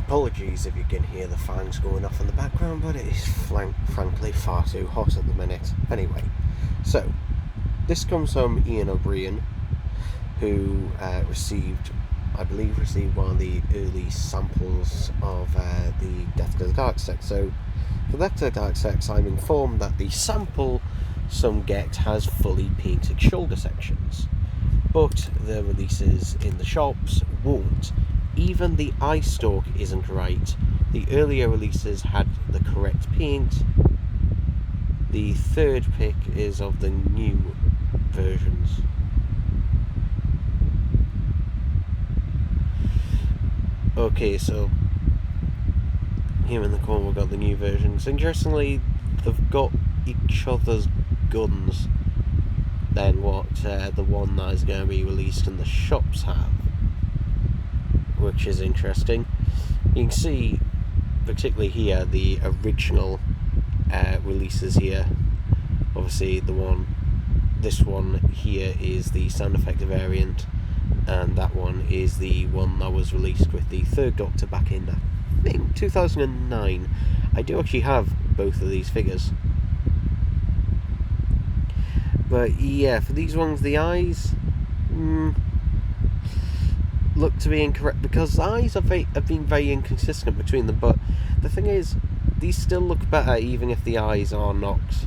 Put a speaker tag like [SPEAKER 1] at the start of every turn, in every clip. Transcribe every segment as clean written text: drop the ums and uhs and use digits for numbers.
[SPEAKER 1] Apologies if you can hear the fans going off in the background, but it is frankly far too hot at the minute. Anyway, so this comes from Ian O'Brien, who received one of the early samples of the Death to the Daleks. So for Death to the Daleks, I'm informed that the sample some get has fully painted shoulder sections, but the releases in the shops won't. Even the eye stalk isn't right. The earlier releases had the correct paint. The third pick is of the new versions. Okay, so here in the corner we've got the new versions. Interestingly, they've got each other's guns than what the one that is going to be released in the shops have, which is interesting. You can see, particularly here, the original releases here. Obviously, this one here is the sound effect variant, and that one is the one that was released with the third Doctor back in, I think, 2009. I do actually have both of these figures. But yeah, for these ones, the eyes look to be incorrect, because the eyes have been very inconsistent between them. But the thing is, these still look better even if the eyes are not,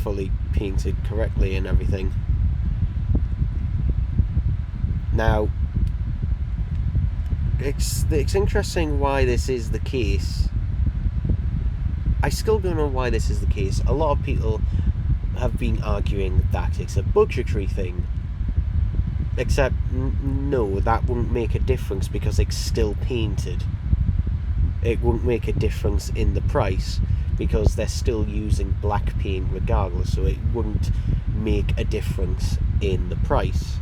[SPEAKER 1] fully painted correctly and everything. Now, it's interesting why this is the case. I still don't know why this is the case. A lot of people have been arguing that it's a budgetary thing. Except, no, that wouldn't make a difference because it's still painted. It wouldn't make a difference in the price because they're still using black paint regardless, so it wouldn't make a difference in the price.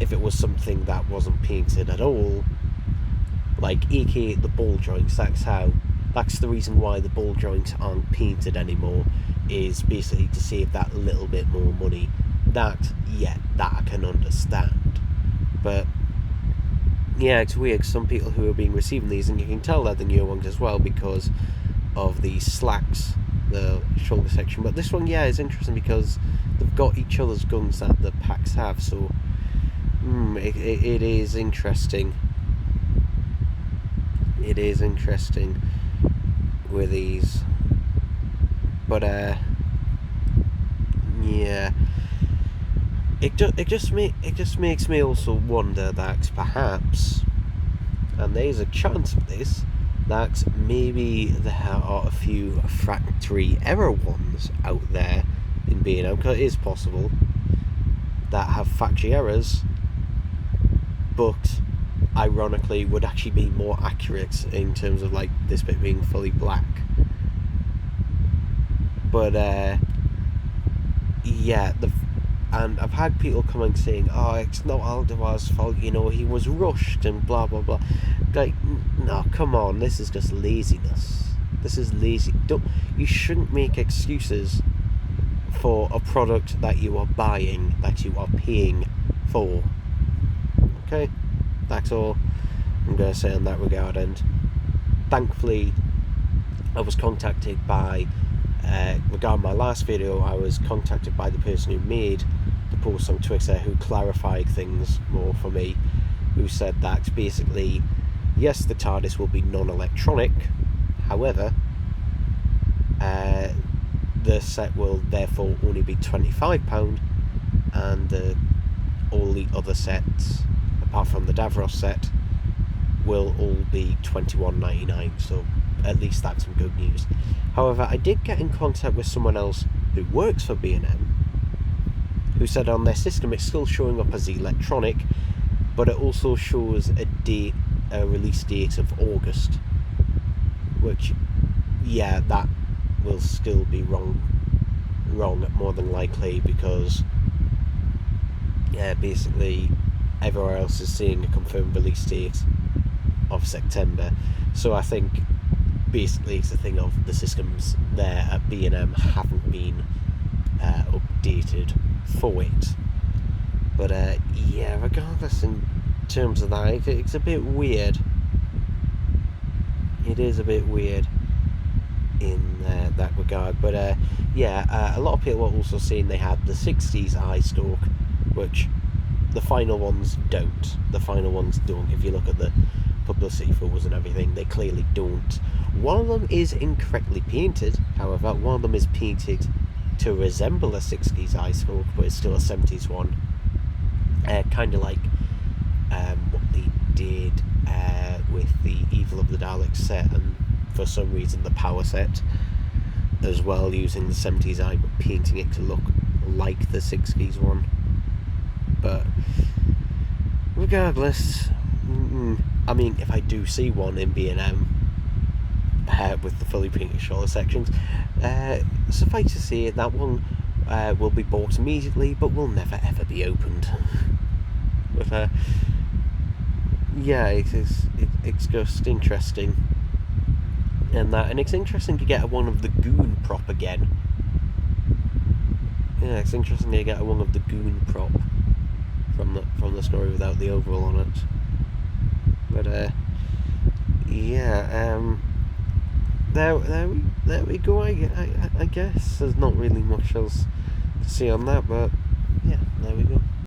[SPEAKER 1] If it was something that wasn't painted at all, like aka the ball joints, that's the reason why the ball joints aren't painted anymore, is basically to save that little bit more money. That I can understand. But yeah, it's weird. Some people who have been receiving these, and you can tell they're the newer ones as well because of the slacks, the shoulder section. But this one, is interesting because they've got each other's guns that the packs have, so it is interesting. It is interesting with these. But It just makes me also wonder that perhaps, and there's a chance of this, that maybe there are a few factory error ones out there in B&M, because it is possible, that have factory errors, but ironically would actually be more accurate in terms of like this bit being fully black. But and I've had people coming saying, "Oh, it's not Aldebar's fault, he was rushed and blah blah blah." Like, no, come on, this is just laziness. This is lazy. You shouldn't make excuses for a product that you are buying, that you are paying for. Okay, that's all I'm going to say in that regard. And thankfully, I was contacted by, regarding my last video, I was contacted by the person who made the post on Twitter, who clarified things more for me, who said that basically, yes, the TARDIS will be non-electronic, however, the set will therefore only be £25, and all the other sets, apart from the Davros set, will all be £21.99, so at least that's some good news. However, I did get in contact with someone else who works for B&M, who said on their system it's still showing up as electronic, but it also shows a release date of August, which, that will still be wrong more than likely, because basically everywhere else is seeing a confirmed release date of September. So I think basically it's a thing of the systems there at B&M haven't been updated for it. But regardless, in terms of that, it's a bit weird it is a bit weird in that regard. But a lot of people are also saying they have the 60s eye stalk, which the final ones don't. The final ones don't. If you look at the publicity photos and everything, they clearly don't. One of them is incorrectly painted, however. One of them is painted to resemble a 60s eye stalk, but it's still a 70s one. Kind of like what they did with the Evil of the Daleks set, and for some reason the Power set as well, using the 70s eye but painting it to look like the 60s one. But regardless, I mean, if I do see one in B&M with the fully painted shoulder sections, suffice to say that one will be bought immediately but will never ever be opened. But yeah, it's just interesting, and it's interesting to get one of the Goon prop again. Yeah, it's interesting to get one of the Goon prop from the story without the overall on it. But there we go. I guess there's not really much else to see on that, but yeah, there we go.